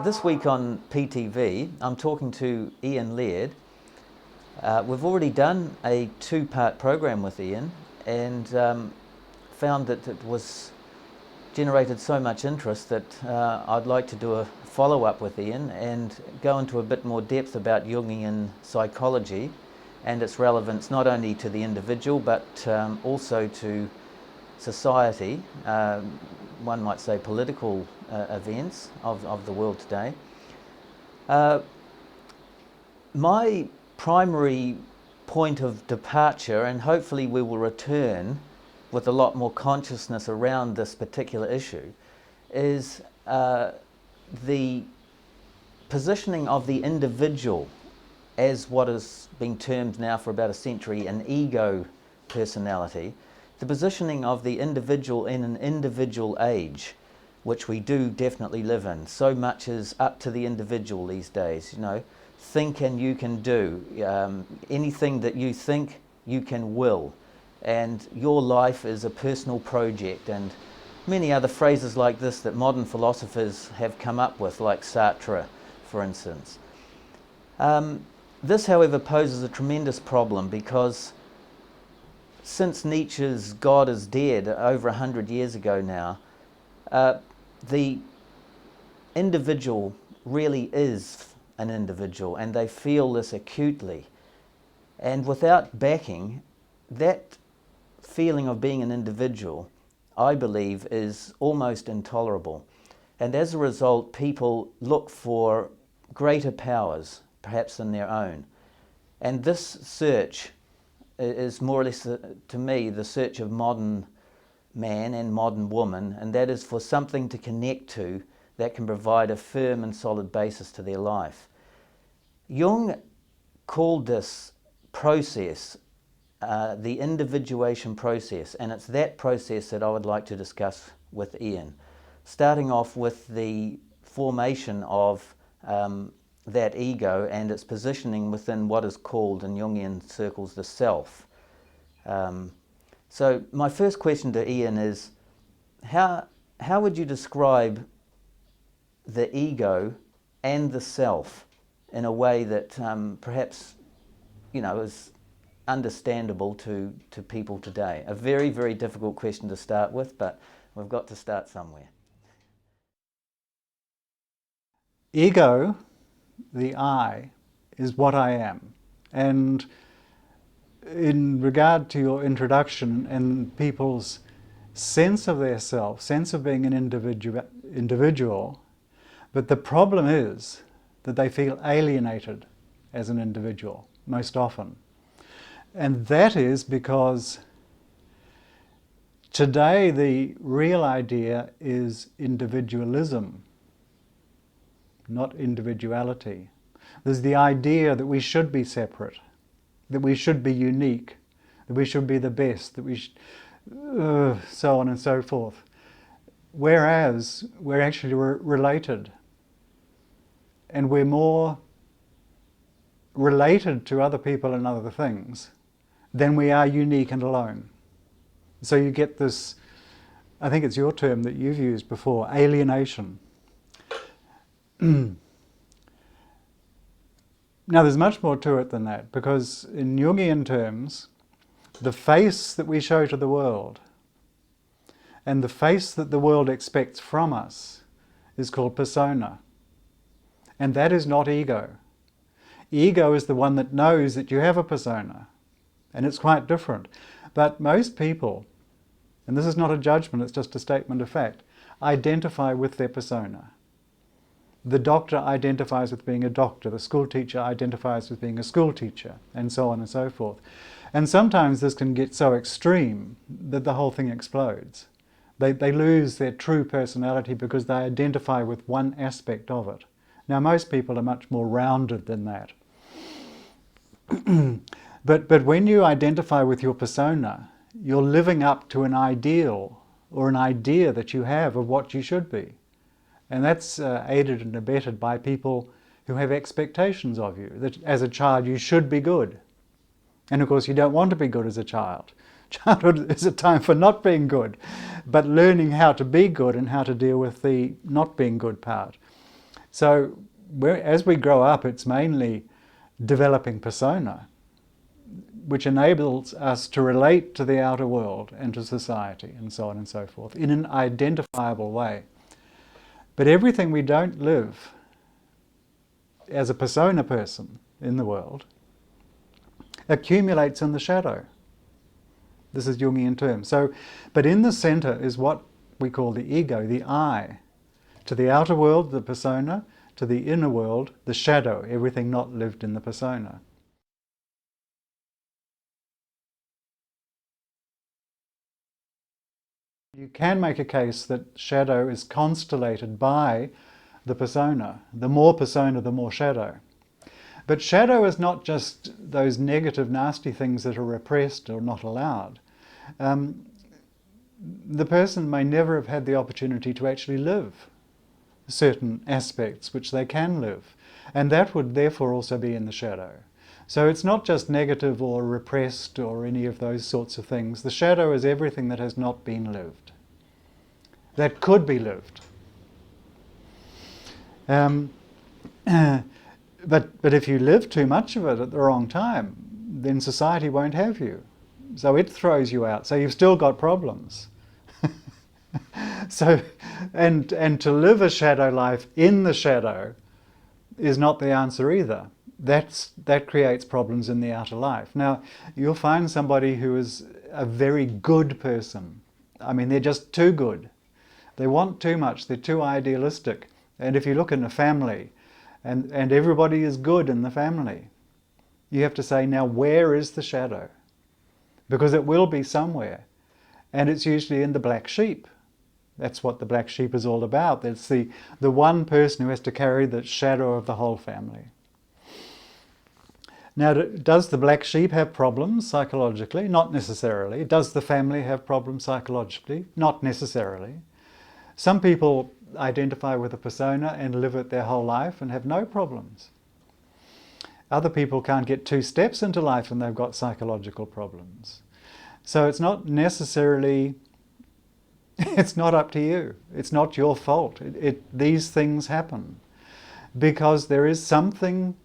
This week on PTV, I'm talking to Ian Laird. We've already done a two-part program with Ian and found that it was generated so much interest that I'd like to do a follow-up with Ian and go into a bit more depth about Jungian psychology and its relevance not only to the individual but also to society, one might say political events of the world today. My primary point of departure, and hopefully we will return with a lot more consciousness around this particular issue, is the positioning of the individual as what is being termed now for about a century an ego personality, the positioning of the individual in an individual age, which we do definitely live in. So much is up to the individual these days, you know. Think and you can do. Anything that you think, you can will. And your life is a personal project, and many other phrases like this that modern philosophers have come up with, like Sartre, for instance. This, however, poses a tremendous problem because since Nietzsche's God is Dead over 100 years ago now, the individual really is an individual, and they feel this acutely. And without backing, that feeling of being an individual, I believe, is almost intolerable. And as a result, people look for greater powers, perhaps than their own. And this search is more or less, to me, the search of modern man and modern woman, and that is for something to connect to that can provide a firm and solid basis to their life. Jung called this process the individuation process, and it's that process that I would like to discuss with Ian, starting off with the formation of that ego and its positioning within what is called in Jungian circles the self. So my first question to Ian is, how would you describe the ego and the self in a way that perhaps, you know, is understandable to people today? A very, very difficult question to start with, but we've got to start somewhere. Ego, the I, is what I am. And in regard to your introduction and people's sense of their self, sense of being an individual, but the problem is that they feel alienated as an individual most often. And that is because today the real idea is individualism, not individuality. There's the idea that we should be separate, that we should be unique, that we should be the best, that we should, so on and so forth. Whereas we're actually related, and we're more related to other people and other things than we are unique and alone. So you get this, I think it's your term that you've used before, alienation. Now there's much more to it than that, because in Jungian terms, the face that we show to the world and the face that the world expects from us is called persona. And that is not ego. Ego is the one that knows that you have a persona and it's quite different. But most people, and this is not a judgment, it's just a statement of fact, identify with their persona. The doctor identifies with being a doctor, the school teacher identifies with being a school teacher, and so on and so forth. And sometimes this can get so extreme that the whole thing explodes. They lose their true personality because they identify with one aspect of it. Now, most people are much more rounded than that. But when you identify with your persona, you're living up to an ideal or an idea that you have of what you should be. And that's aided and abetted by people who have expectations of you, that as a child you should be good. And of course you don't want to be good as a child. Childhood is a time for not being good, but learning how to be good and how to deal with the not being good part. So as we grow up, it's mainly developing persona, which enables us to relate to the outer world and to society and so on and so forth in an identifiable way. But everything we don't live as a persona person in the world accumulates in the shadow. This is Jungian term. But in the center is what we call the ego, the I. To the outer world, the persona. To the inner world, the shadow, everything not lived in the persona. You can make a case that shadow is constellated by the persona. The more persona, the more shadow. But shadow is not just those negative, nasty things that are repressed or not allowed. The person may never have had the opportunity to actually live certain aspects which they can live. And that would therefore also be in the shadow. So it's not just negative or repressed or any of those sorts of things. The shadow is everything that has not been lived, that could be lived. But if you live too much of it at the wrong time, then society won't have you. So it throws you out. So you've still got problems. And to live a shadow life in the shadow is not the answer either. That creates problems in the outer life. Now, you'll find somebody who is a very good person. I mean, they're just too good. They want too much. They're too idealistic. And if you look in a family, and everybody is good in the family, you have to say, now where is the shadow? Because it will be somewhere. And it's usually in the black sheep. That's what the black sheep is all about. It's the one person who has to carry the shadow of the whole family. Now, does the black sheep have problems psychologically? Not necessarily. Does the family have problems psychologically? Not necessarily. Some people identify with a persona and live it their whole life and have no problems. Other people can't get 2 steps into life and they've got psychological problems. So it's not necessarily, it's not up to you. It's not your fault. These things happen because there is something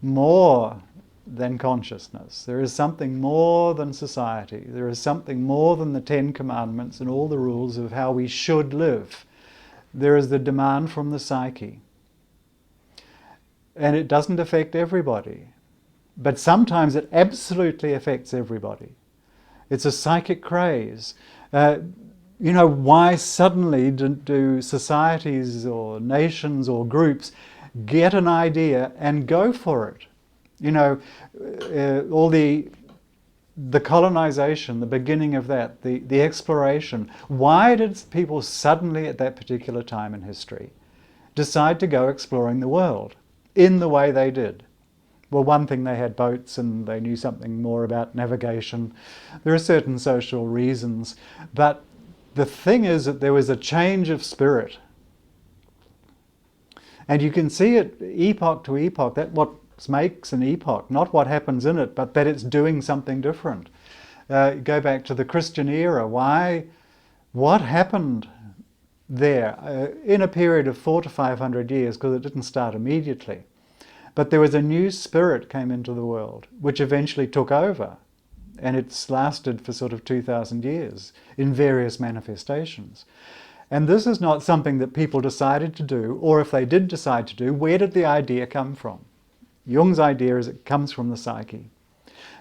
more than consciousness. There is something more than society. There is something more than the 10 Commandments and all the rules of how we should live. There is the demand from the psyche. And it doesn't affect everybody. But sometimes it absolutely affects everybody. It's a psychic craze. You know, why suddenly do societies or nations or groups get an idea and go for it? You know, all the colonization, the beginning of that, the exploration. Why did people suddenly at that particular time in history decide to go exploring the world in the way they did? Well, one thing, they had boats and they knew something more about navigation. There are certain social reasons. But the thing is that there was a change of spirit. And you can see it epoch to epoch. That's what makes an epoch, not what happens in it, but that it's doing something different. Go back to the Christian era. Why? What happened there in a period of 400 to 500 years, because it didn't start immediately. But there was a new spirit came into the world, which eventually took over. And it's lasted for sort of 2,000 years in various manifestations. And this is not something that people decided to do, or if they did decide to do, where did the idea come from? Jung's idea is it comes from the psyche.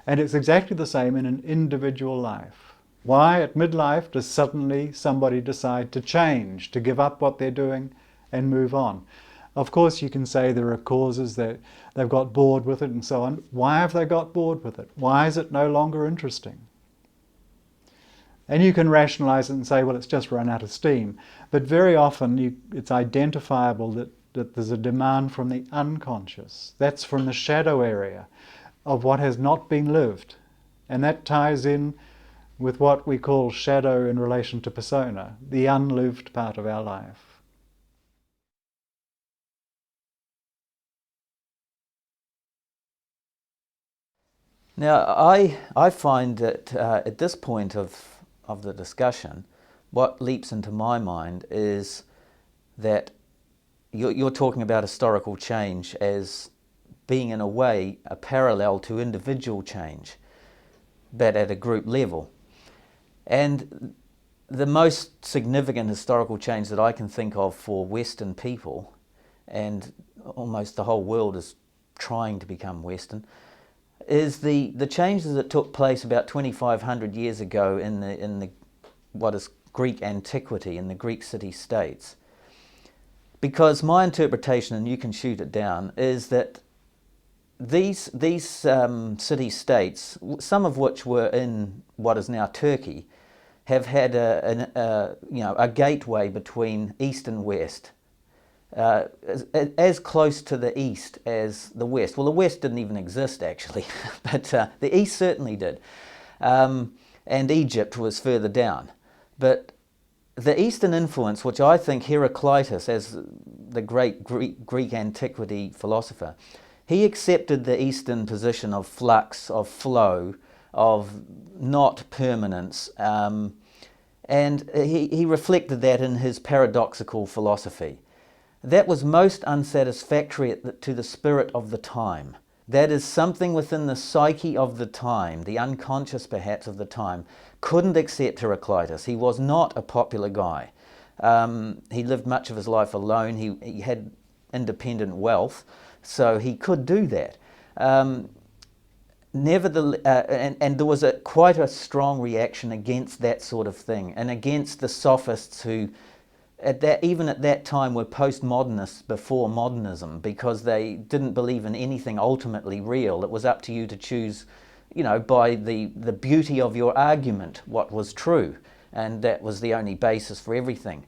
And it's exactly the same in an individual life. Why at midlife does suddenly somebody decide to change, to give up what they're doing and move on? Of course you can say there are causes that they've got bored with it and so on. Why have they got bored with it? Why is it no longer interesting? And you can rationalize it and say, well, it's just run out of steam. But very often it's identifiable that there's a demand from the unconscious. That's from the shadow area of what has not been lived. And that ties in with what we call shadow in relation to persona, the unlived part of our life. Now, I find that at this point of the discussion, what leaps into my mind is that you're talking about historical change as being, in a way, a parallel to individual change, but at a group level. And the most significant historical change that I can think of for Western people, and almost the whole world is trying to become Western, is the changes that took place about 2,500 years ago in the what is Greek antiquity, in the Greek city-states. Because my interpretation, and you can shoot it down, is that these city-states, some of which were in what is now Turkey, have had a gateway between East and West, as close to the East as the West. Well, the West didn't even exist, actually, but the East certainly did. And Egypt was further down. But the Eastern influence, which I think Heraclitus, as the great Greek antiquity philosopher, he accepted the Eastern position of flux, of flow, of not permanence, and he reflected that in his paradoxical philosophy. That was most unsatisfactory to the spirit of the time. That is, something within the psyche of the time, the unconscious perhaps of the time, couldn't accept Heraclitus. He was not a popular guy. He lived much of his life alone. He had independent wealth, so he could do that. Nevertheless, and there was quite a strong reaction against that sort of thing, and against the sophists who, even at that time, were postmodernists before modernism, because they didn't believe in anything ultimately real. It was up to you to choose, by the beauty of your argument, what was true, and that was the only basis for everything.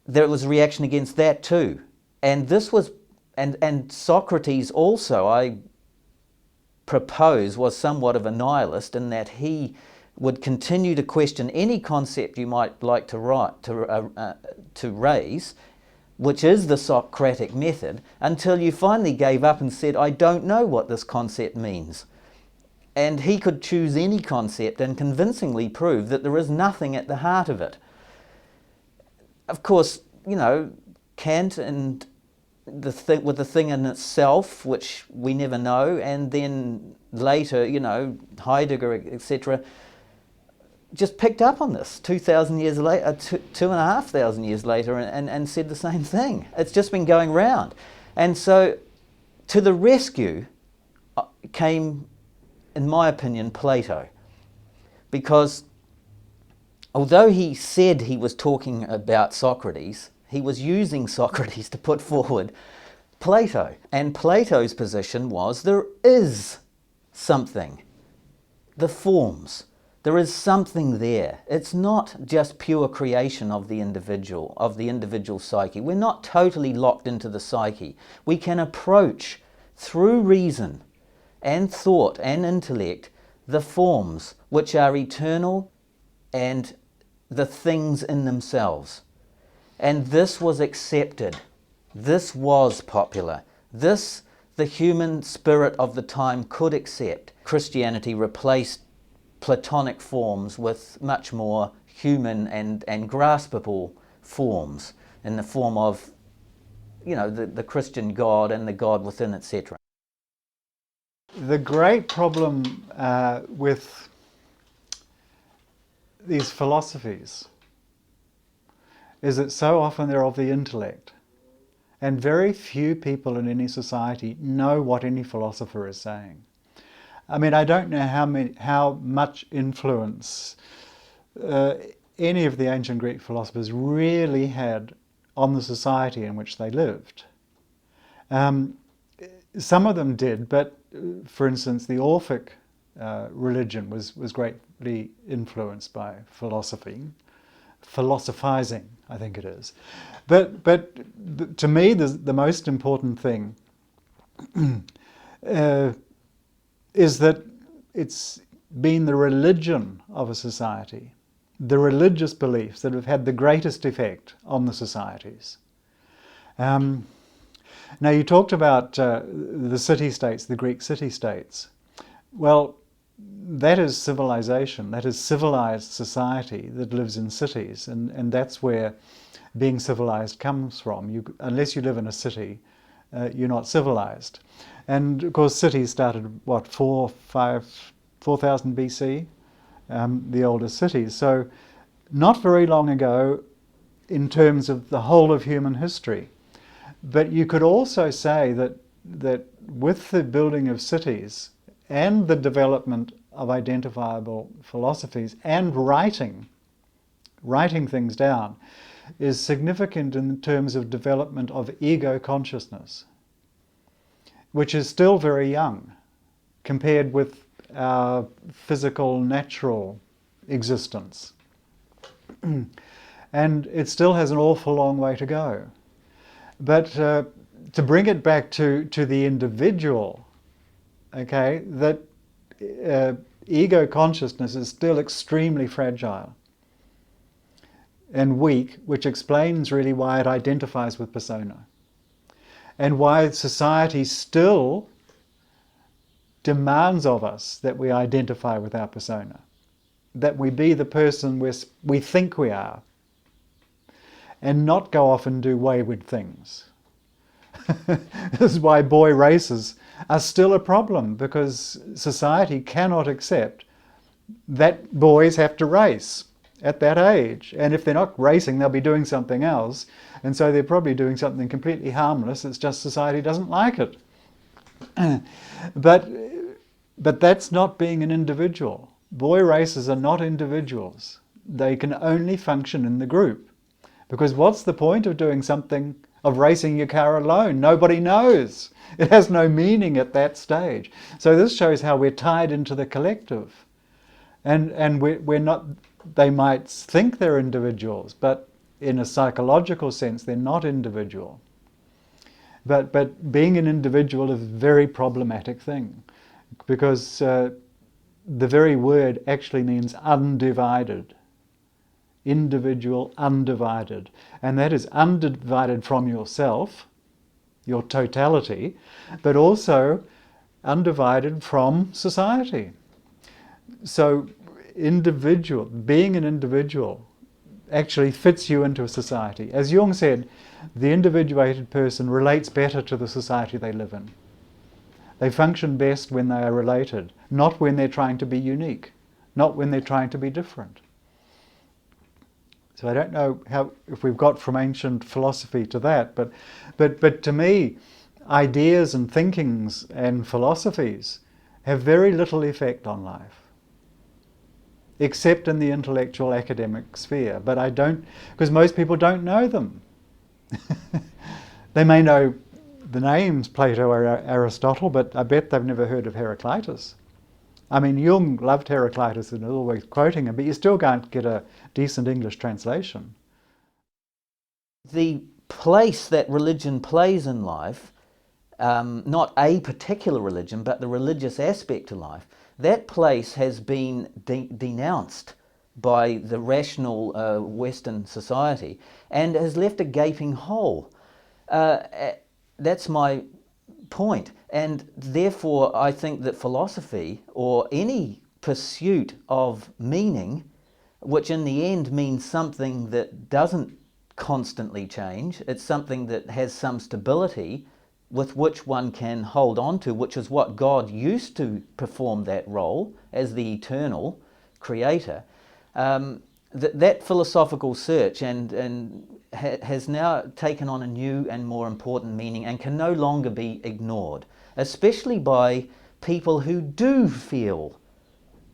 There was a reaction against that too, and this was, and Socrates also, I propose, was somewhat of a nihilist in that he would continue to question any concept you might like to raise, which is the Socratic method, until you finally gave up and said, I don't know what this concept means. And he could choose any concept and convincingly prove that there is nothing at the heart of it. Of course, Kant and with the thing in itself, which we never know, and then later, Heidegger, etc., just picked up on this 2,000 years later, 2,500 years later, and said the same thing. It's just been going round. And so to the rescue came, in my opinion, Plato. Because although he said he was talking about Socrates, he was using Socrates to put forward Plato. And Plato's position was there is something, the forms. There is something there. It's not just pure creation of the individual psyche. We're not totally locked into the psyche. We can approach, through reason and thought and intellect, the forms which are eternal and the things in themselves. And this was accepted. This was popular. This, the human spirit of the time could accept. Christianity replaced Platonic forms with much more human and graspable forms, in the form of, the Christian God and the God within, etc. The great problem with these philosophies is that so often they're of the intellect, and very few people in any society know what any philosopher is saying. I mean, I don't know how much influence any of the ancient Greek philosophers really had on the society in which they lived. Some of them did, but for instance, the Orphic religion was greatly influenced by philosophy, philosophizing, I think it is. But to me, the most important thing is that it's been the religion of a society, the religious beliefs that have had the greatest effect on the societies. Now, you talked about the city-states, the Greek city-states. Well, that is civilization, that is civilized society that lives in cities, and that's where being civilized comes from. Unless you live in a city, you're not civilized. And of course, cities started, what, 4,000 BC, the oldest cities. So not very long ago in terms of the whole of human history. But you could also say that with the building of cities and the development of identifiable philosophies and writing things down is significant in terms of development of ego consciousness, which is still very young compared with our physical, natural existence. And it still has an awful long way to go. But to bring it back to the individual, okay, that ego consciousness is still extremely fragile and weak, which explains really why it identifies with persona and why society still demands of us that we identify with our persona, that we be the person we think we are, and not go off and do wayward things. This is why boy races are still a problem, because society cannot accept that boys have to race at that age. And if they're not racing, they'll be doing something else. And so they're probably doing something completely harmless. It's just society doesn't like it. But that's not being an individual. Boy racers are not individuals. They can only function in the group. Because what's the point of doing something, of racing your car alone? Nobody knows. It has no meaning at that stage. So this shows how we're tied into the collective. And we're not, they might think they're individuals, but in a psychological sense, they're not individual. But being an individual is a very problematic thing, because the very word actually means undivided. Individual, undivided. And that is undivided from yourself, your totality, but also undivided from society. So being an individual actually fits you into a society. As Jung said, the individuated person relates better to the society they live in. They function best when they are related, not when they're trying to be unique, not when they're trying to be different. So I don't know if we've got from ancient philosophy to that, but to me, ideas and thinkings and philosophies have very little effect on life, except in the intellectual academic sphere. But I don't, because most people don't know them. They may know the names Plato or Aristotle, but I bet they've never heard of Heraclitus. I mean, Jung loved Heraclitus and was always quoting him, but you still can't get a decent English translation. The place that religion plays in life, not a particular religion, but the religious aspect of life, that place has been denounced by the rational Western society and has left a gaping hole. That's my point. And therefore, I think that philosophy, or any pursuit of meaning, which in the end means something that doesn't constantly change, it's something that has some stability with which one can hold on to, which is what God used to perform that role as the eternal creator. That philosophical search has now taken on a new and more important meaning and can no longer be ignored, especially by people who do feel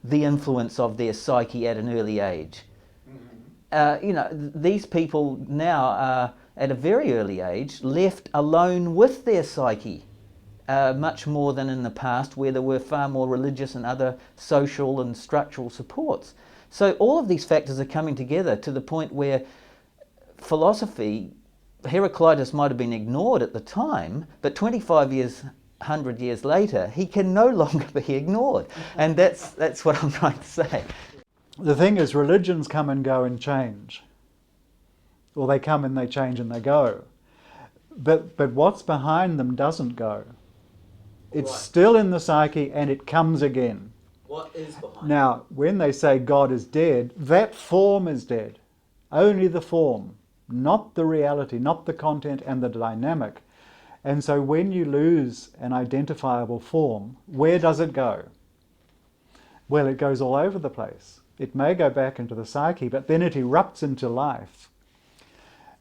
the influence of their psyche at an early age. These people now are, at a very early age, left alone with their psyche, much more than in the past, where there were far more religious and other social and structural supports. So all of these factors are coming together to the point where philosophy, Heraclitus might have been ignored at the time, but 100 years later, he can no longer be ignored. And that's what I'm trying to say. The thing is, religions come and go and change. Or they come and they change and they go. But what's behind them doesn't go. It's still in the psyche and it comes again. What is behind Now, when they say God is dead, that form is dead. Only the form, not the reality, not the content and the dynamic. And so when you lose an identifiable form, where does it go? Well, it goes all over the place. It may go back into the psyche, but then it erupts into life.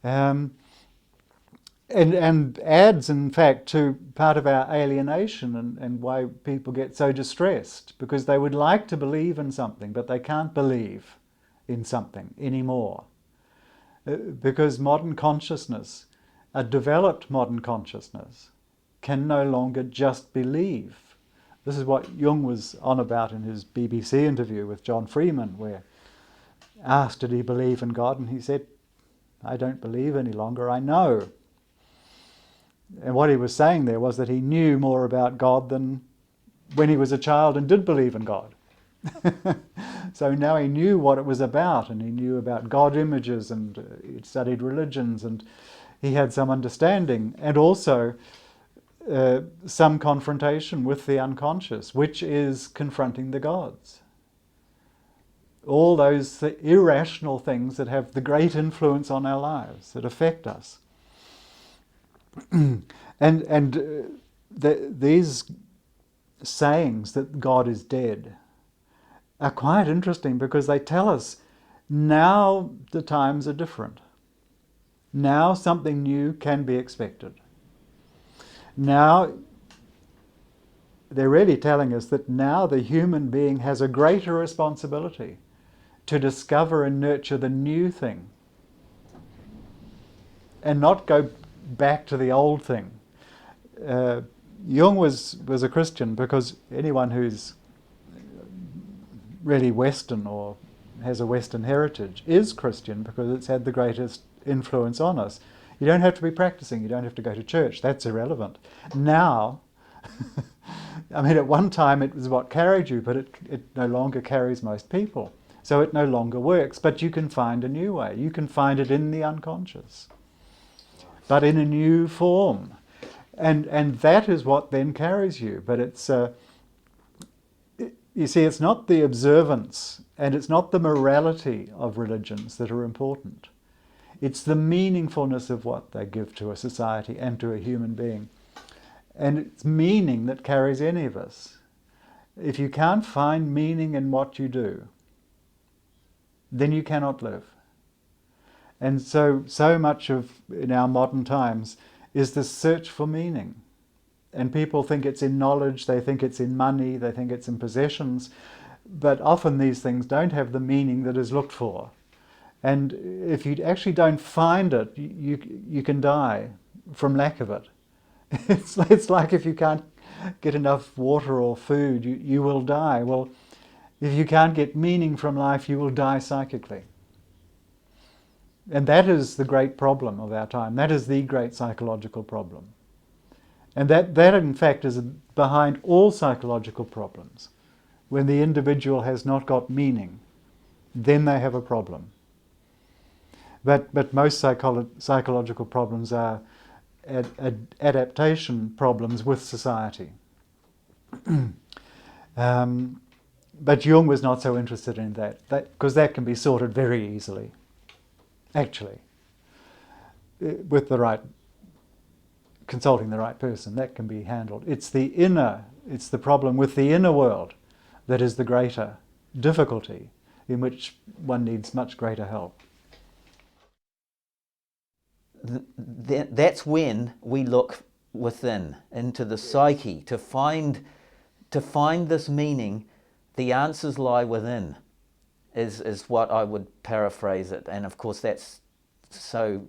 And adds, in fact, to part of our alienation and why people get so distressed, because they would like to believe in something, but they can't believe in something anymore. Because modern consciousness, a developed modern consciousness, can no longer just believe. This is what Jung was on about in his BBC interview with John Freeman, where asked did he believe in God, and he said, I don't believe any longer, I know. And what he was saying there was that he knew more about God than when he was a child and did believe in God. So now he knew what it was about, and he knew about God images, and he'd studied religions, and he had some understanding, and also some confrontation with the unconscious, which is confronting the gods. All those irrational things that have the great influence on our lives, that affect us. These sayings that God is dead are quite interesting, because they tell us now the times are different. Now something new can be expected. Now they're really telling us that now the human being has a greater responsibility to discover and nurture the new thing and not go back to the old thing. Jung was a Christian, because anyone who's really Western or has a Western heritage is Christian, because it's had the greatest influence on us. You don't have to be practicing, you don't have to go to church, that's irrelevant. Now, I mean, at one time it was what carried you, but it no longer carries most people. So it no longer works, but you can find a new way. You can find it in the unconscious, but in a new form. And that is what then carries you. But it's, you see, it's not the observance and it's not the morality of religions that are important. It's the meaningfulness of what they give to a society and to a human being. And it's meaning that carries any of us. If you can't find meaning in what you do, then you cannot live. And so much of, in our modern times, is this search for meaning. And people think it's in knowledge, they think it's in money, they think it's in possessions, but often these things don't have the meaning that is looked for. And if you actually don't find it, you can die from lack of it. It's like if you can't get enough water or food, you will die. Well, if you can't get meaning from life, you will die psychically. And that is the great problem of our time. That is the great psychological problem. And that in fact is behind all psychological problems. When the individual has not got meaning, then they have a problem. But most psychological problems are adaptation problems with society. But Jung was not so interested in that, because that can be sorted very easily, actually, with the right, consulting the right person, that can be handled. It's the problem with the inner world that is the greater difficulty, in which one needs much greater help. That's when we look within, into the psyche, to find to find this meaning, the answers lie within, is what I would paraphrase it. And of course that's so,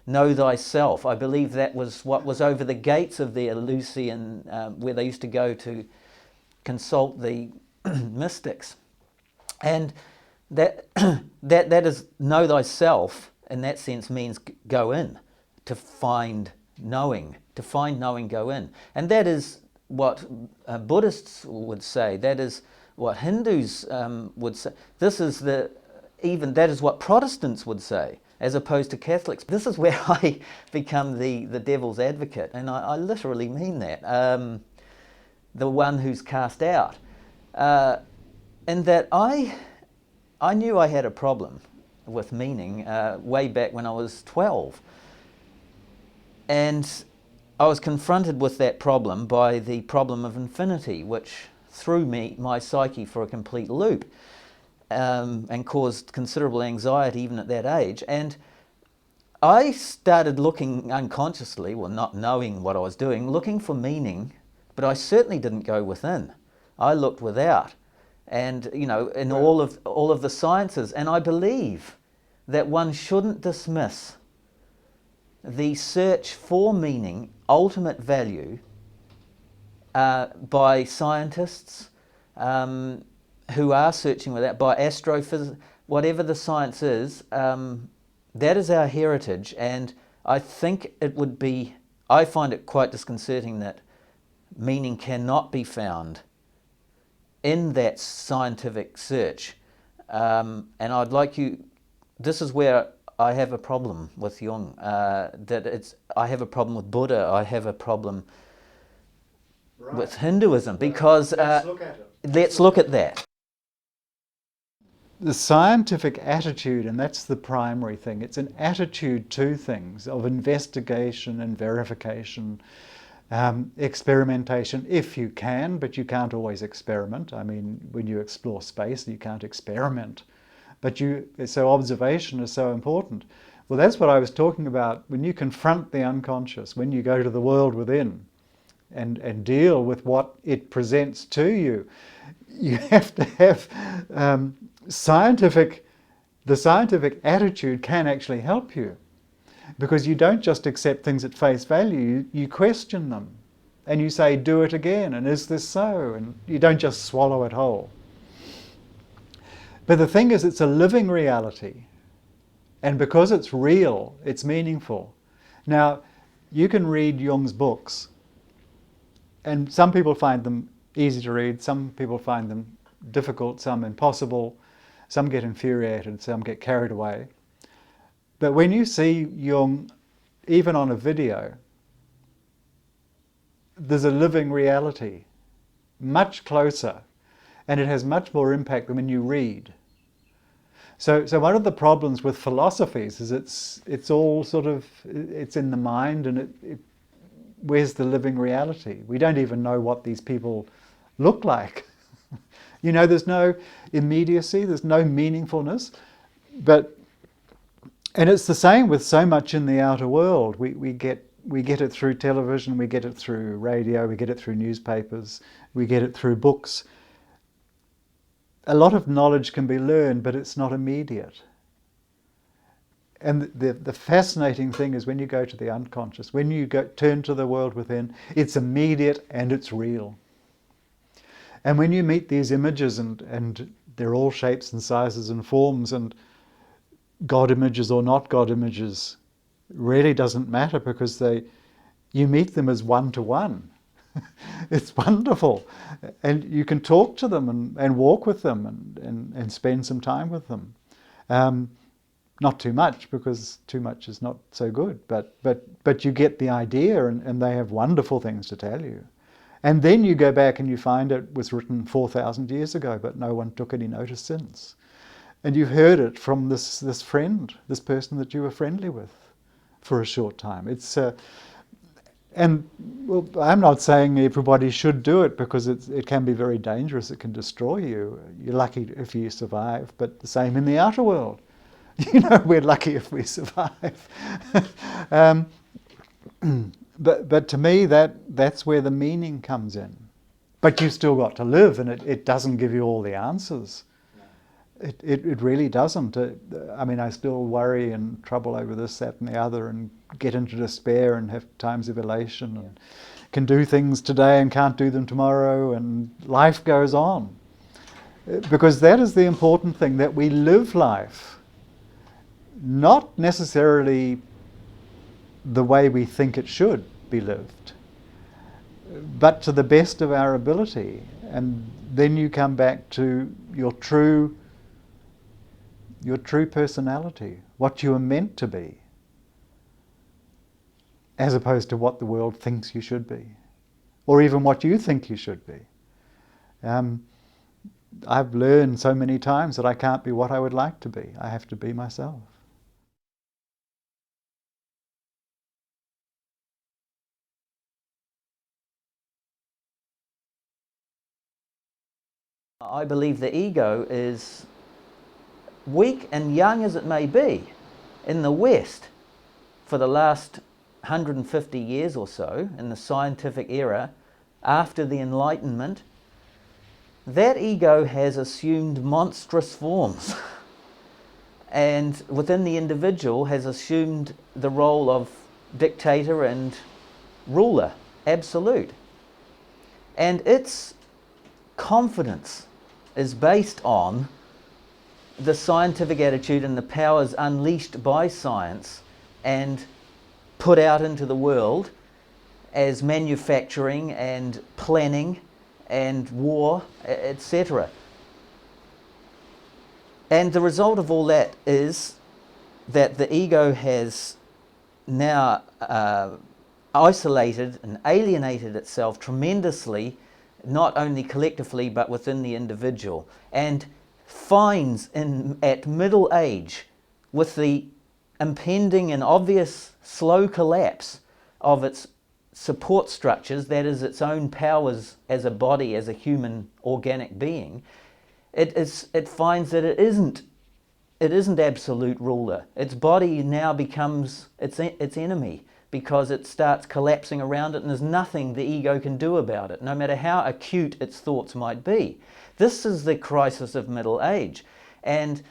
know thyself. I believe that was what was over the gates of the Eleusinian, where they used to go to consult the mystics. And that is, know thyself, in that sense, means go in, to find knowing, go in. And that is what Buddhists would say. That is what Hindus would say. That is what Protestants would say, as opposed to Catholics. This is where I become the devil's advocate, and I literally mean that. The one who's cast out. And that I knew I had a problem with meaning way back when I was 12. And I was confronted with that problem by the problem of infinity, which threw my psyche for a complete loop and caused considerable anxiety even at that age. And I started looking unconsciously, well, not knowing what I was doing, looking for meaning, but I certainly didn't go within. I looked without. And, in all of the sciences. And I believe that one shouldn't dismiss the search for meaning, ultimate value, by scientists who are searching with that, by astrophysics, whatever the science is. That is our heritage, and I think I find it quite disconcerting that meaning cannot be found in that scientific search. And I'd like this is where I have a problem with Jung, I have a problem with Buddha, I have a problem with Hinduism, because let's look at that. The scientific attitude, and that's the primary thing, it's an attitude to things of investigation and verification, experimentation if you can, but you can't always experiment. I mean, when you explore space, you can't experiment. So observation is so important. Well, that's what I was talking about. When you confront the unconscious, when you go to the world within and deal with what it presents to you, you have to have the scientific attitude can actually help you. Because you don't just accept things at face value, you question them. And you say, do it again, and is this so? And you don't just swallow it whole. But the thing is, it's a living reality. And because it's real, it's meaningful. Now, you can read Jung's books, and some people find them easy to read, some people find them difficult, some impossible, some get infuriated, some get carried away. But when you see Jung, even on a video, there's a living reality, much closer, and it has much more impact than when you read. So one of the problems with philosophies is it's all sort of, it's in the mind, and where's the living reality? We don't even know what these people look like. There's no immediacy, there's no meaningfulness, and it's the same with so much in the outer world. We get it through television, we get it through radio, we get it through newspapers, we get it through books. A lot of knowledge can be learned, but it's not immediate. And the fascinating thing is when you go to the unconscious, when you turn to the world within, it's immediate and it's real. And when you meet these images, and they're all shapes and sizes and forms, and God images or not God images really doesn't matter, because you meet them as one-to-one. It's wonderful. And you can talk to them and walk with them and spend some time with them. Not too much, because too much is not so good, but you get the idea, and they have wonderful things to tell you. And then you go back and you find it was written 4,000 years ago, but no one took any notice since. And you heard it from this friend, this person that you were friendly with for a short time. I'm not saying everybody should do it, because it can be very dangerous. It can destroy you. You're lucky if you survive, but the same in the outer world. We're lucky if we survive. But to me, that's where the meaning comes in. But you've still got to live, and it doesn't give you all the answers. It really doesn't. I mean, I still worry and trouble over this, that and the other, and get into despair and have times of elation, and can do things today and can't do them tomorrow, and life goes on. Because that is the important thing, that we live life not necessarily the way we think it should be lived, but to the best of our ability. And then you come back to your true personality, what you are meant to be, as opposed to what the world thinks you should be, or even what you think you should be. I've learned so many times that I can't be what I would like to be. I have to be myself. I believe the ego is, weak and young as it may be, in the West for the last 150 years or so, in the scientific era, after the Enlightenment, that ego has assumed monstrous forms and within the individual has assumed the role of dictator and ruler, absolute. And its confidence is based on the scientific attitude and the powers unleashed by science and put out into the world as manufacturing and planning and war, etc. And the result of all that is that the ego has now isolated and alienated itself tremendously, not only collectively but within the individual, and finds at middle age, with the impending and obvious slow collapse of its support structures, that is its own powers as a body, as a human organic being, it finds that it isn't absolute ruler. Its body now becomes its enemy, because it starts collapsing around it and there's nothing the ego can do about it, no matter how acute its thoughts might be. This is the crisis of middle age, and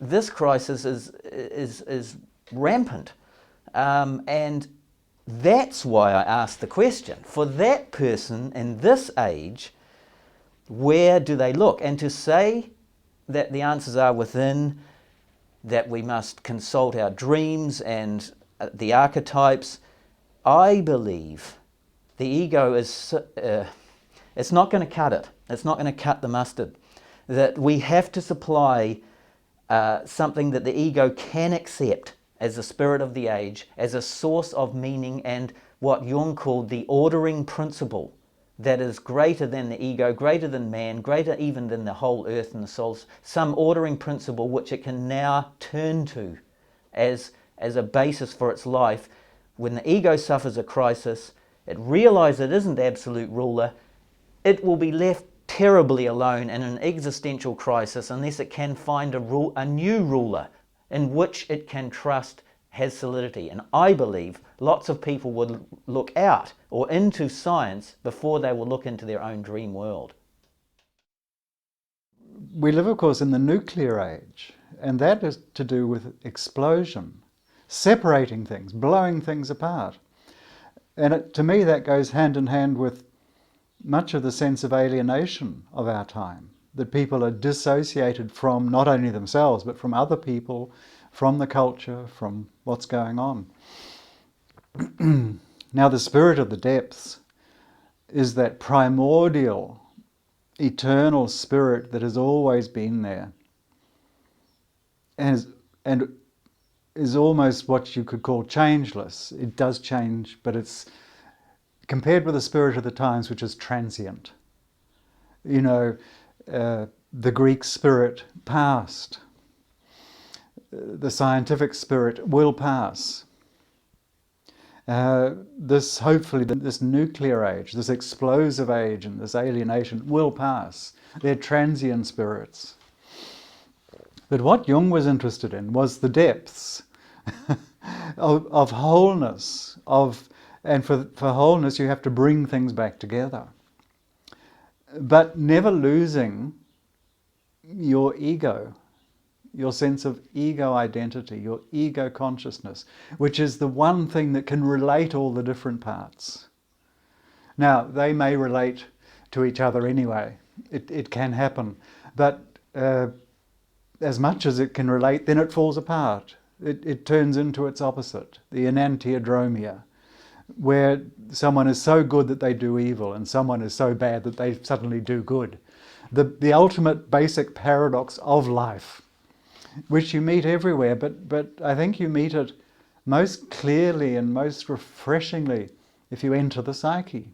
this crisis is rampant, and that's why I asked the question. For that person in this age, where do they look? And to say that the answers are within, that we must consult our dreams and the archetypes, I believe the ego is, it's not going to cut it. It's not going to cut the mustard. That we have to supply something that the ego can accept as the spirit of the age, as a source of meaning, and what Jung called the ordering principle that is greater than the ego, greater than man, greater even than the whole earth and the souls, some ordering principle which it can now turn to as a basis for its life. When the ego suffers a crisis, it realizes it isn't absolute ruler, it will be left terribly alone in an existential crisis unless it can find a new ruler in which it can trust has solidity. And I believe lots of people would look out or into science before they will look into their own dream world. We live, of course, in the nuclear age, and that is to do with explosion, separating things, blowing things apart. And to me that goes hand in hand with much of the sense of alienation of our time, that people are dissociated from not only themselves but from other people, from the culture, from what's going on. Now, the spirit of the depths is that primordial, eternal spirit that has always been there, and is almost what you could call changeless. It does change, but it's compared with the spirit of the times, which is transient. You know, the Greek spirit passed. The scientific spirit will pass. Hopefully this nuclear age, this explosive age and this alienation will pass. They're transient spirits. But what Jung was interested in was the depths of wholeness, and for wholeness you have to bring things back together. but never losing your ego, your sense of ego identity, your ego consciousness, which is the one thing that can relate all the different parts. Now, they may relate to each other anyway. It can happen. But as much as it can relate, then it falls apart. It turns into its opposite, the enantiodromia, where someone is so good that they do evil and someone is so bad that they suddenly do good. The ultimate basic paradox of life, which you meet everywhere, but I think you meet it most clearly and most refreshingly if you enter the psyche.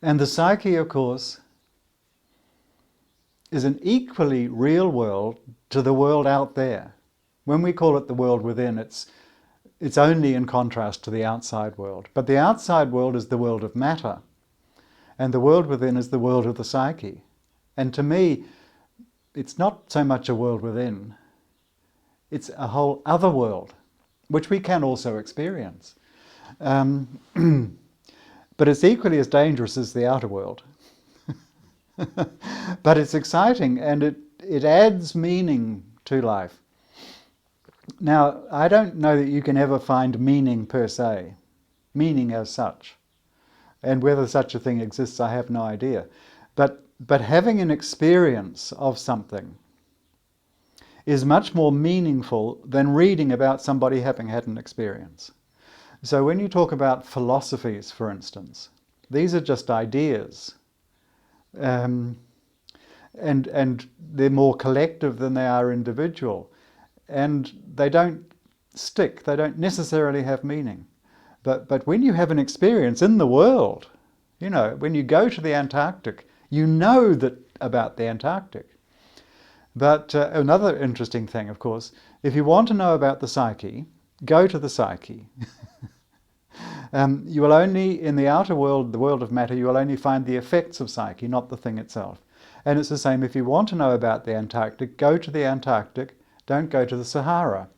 And the psyche, of course, is an equally real world to the world out there. When we call it the world within, it's only in contrast to the outside world. But the outside world is the world of matter, and the world within is the world of the psyche. And to me, it's not so much a world within, it's a whole other world, which we can also experience. But it's equally as dangerous as the outer world. But it's exciting, and it adds meaning to life. Now, I don't know that you can ever find meaning per se, meaning as such. And whether such a thing exists, I have no idea. But having an experience of something is much more meaningful than reading about somebody having had an experience. So when you talk about philosophies, for instance, these are just ideas. And they're more collective than they are individual. And they don't stick, they don't necessarily have meaning. But when you have an experience in the world, you know, when you go to the Antarctic, you know that about the Antarctic. But another interesting thing, of course, if you want to know about the psyche, go to the psyche. You will only, in the outer world, the world of matter, you will only find the effects of psyche, not the thing itself. And it's the same, if you want to know about the Antarctic, go to the Antarctic, don't go to the Sahara.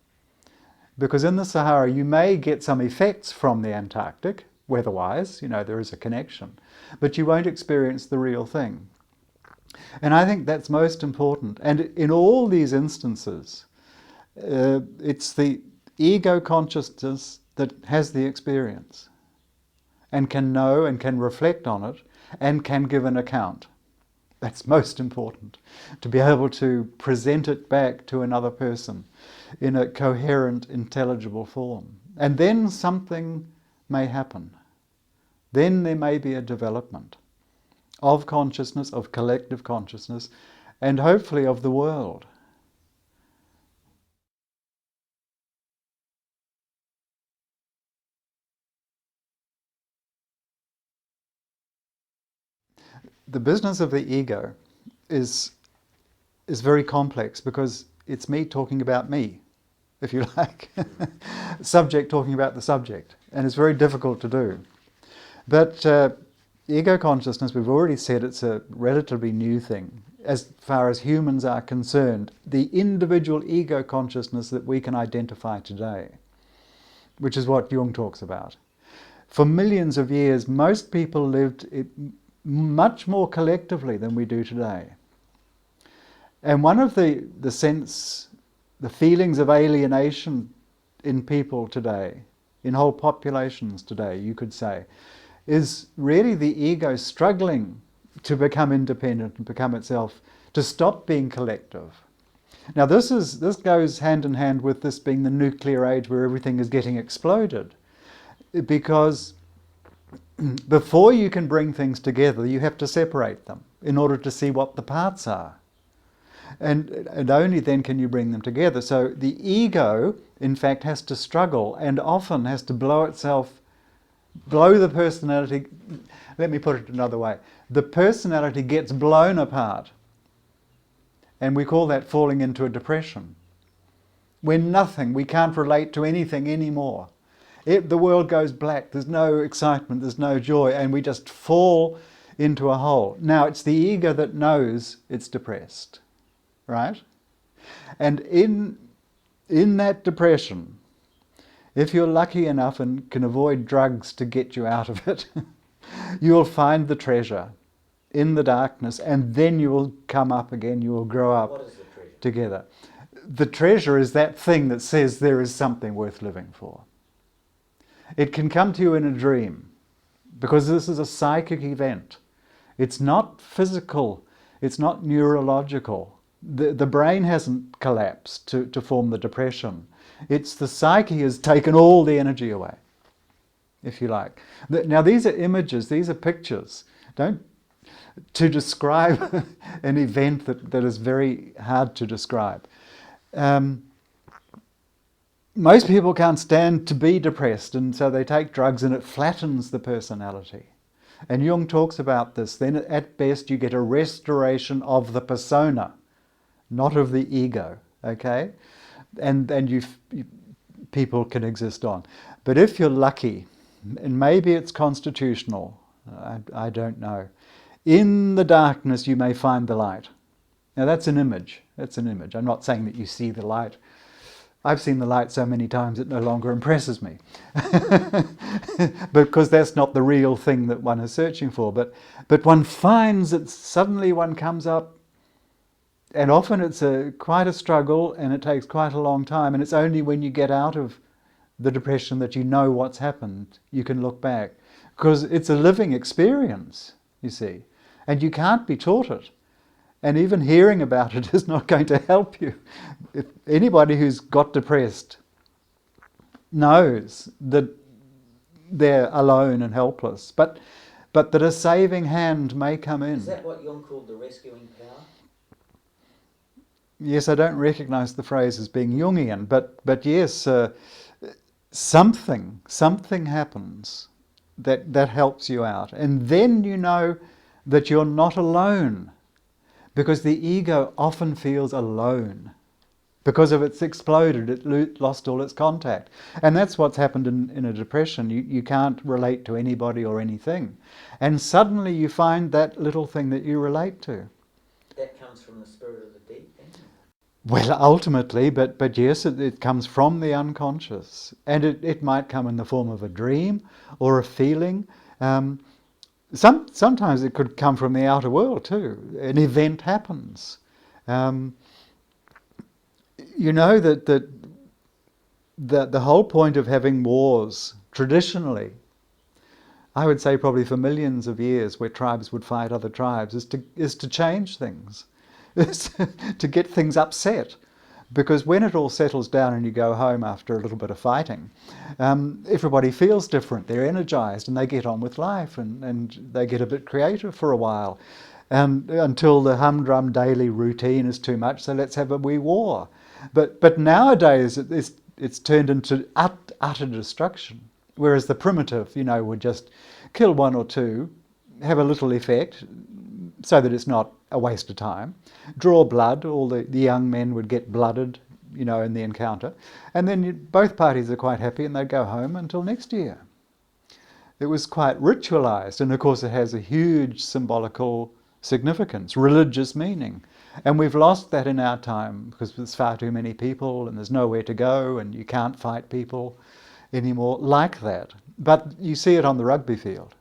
Because in the Sahara you may get some effects from the Antarctic, weather-wise, you know, there is a connection, but you won't experience the real thing. And I think that's most important. And in all these instances, it's the ego consciousness that has the experience and can know and can reflect on it and can give an account. That's most important, to be able to present it back to another person in a coherent, intelligible form. And then something may happen. Then there may be a development of consciousness, of collective consciousness, and hopefully of the world. The business of the ego is very complex because it's me talking about me, if you like. Subject talking about the subject, and it's very difficult to do. But ego consciousness, we've already said it's a relatively new thing. As far as humans are concerned, the individual ego consciousness that we can identify today, which is what Jung talks about. For millions of years, most people lived much more collectively than we do today. And one of the feelings of alienation in people today, in whole populations today, you could say, is really the ego struggling to become independent and become itself, to stop being collective. Now this goes hand in hand with this being the nuclear age where everything is getting exploded. Because before you can bring things together, you have to separate them in order to see what the parts are. And only then can you bring them together. So the ego, in fact, has to struggle and often has to blow the personality. Let me put it another way. The personality gets blown apart. And we call that falling into a depression. We can't relate to anything anymore. The world goes black, there's no excitement, there's no joy, and we just fall into a hole. Now, it's the ego that knows it's depressed, right? And in that depression, if you're lucky enough and can avoid drugs to get you out of it, you'll find the treasure. in the darkness, and then you will come up again, you will grow up What is the treasure? together. The treasure is that thing that says there is something worth living for. It can come to you in a dream, because this is a psychic event. It's not physical, it's not neurological. The brain hasn't collapsed to form the depression. It's the psyche has taken all the energy away, if you like. Now these are images, these are pictures. To describe an event that is very hard to describe. Most people can't stand to be depressed, and so they take drugs, and it flattens the personality. And Jung talks about this. Then at best you get a restoration of the persona, not of the ego, okay? And people can exist on. But if you're lucky, and maybe it's constitutional, I don't know, in the darkness you may find the light. Now that's an image. That's an image. I'm not saying that you see the light. I've seen the light so many times it no longer impresses me. Because that's not the real thing that one is searching for. But one finds that suddenly one comes up, and often it's quite a struggle, and it takes quite a long time, and it's only when you get out of the depression that you know what's happened. You can look back. Because it's a living experience, you see. And you can't be taught it. And even hearing about it is not going to help you. If anybody who's got depressed knows that they're alone and helpless, but that a saving hand may come in. Is that what Jung called the rescuing power? Yes, I don't recognise the phrase as being Jungian, but yes, something happens that helps you out. And then you know that you're not alone. Because the ego often feels alone. Because of it's exploded, it lost all its contact. And that's what's happened in a depression. You can't relate to anybody or anything. And suddenly you find that little thing that you relate to. That comes from the spirit of the deep, then? Well, ultimately, but yes, it comes from the unconscious. And it might come in the form of a dream or a feeling. Sometimes it could come from the outer world too. An event happens. You know that the whole point of having wars, traditionally, I would say probably for millions of years, where tribes would fight other tribes, is to change things, is to get things upset. Because when it all settles down and you go home after a little bit of fighting, everybody feels different. They're energized and they get on with life, and they get a bit creative for a while. And until the humdrum daily routine is too much, so let's have a wee war. But nowadays it's turned into utter destruction. Whereas the primitive, would just kill one or two, have a little effect, so that it's not a waste of time, draw blood, all the young men would get blooded, in the encounter, and then both parties are quite happy and they'd go home until next year. It was quite ritualized, and of course it has a huge symbolical significance, religious meaning. And we've lost that in our time because there's far too many people and there's nowhere to go and you can't fight people anymore like that. But you see it on the rugby field.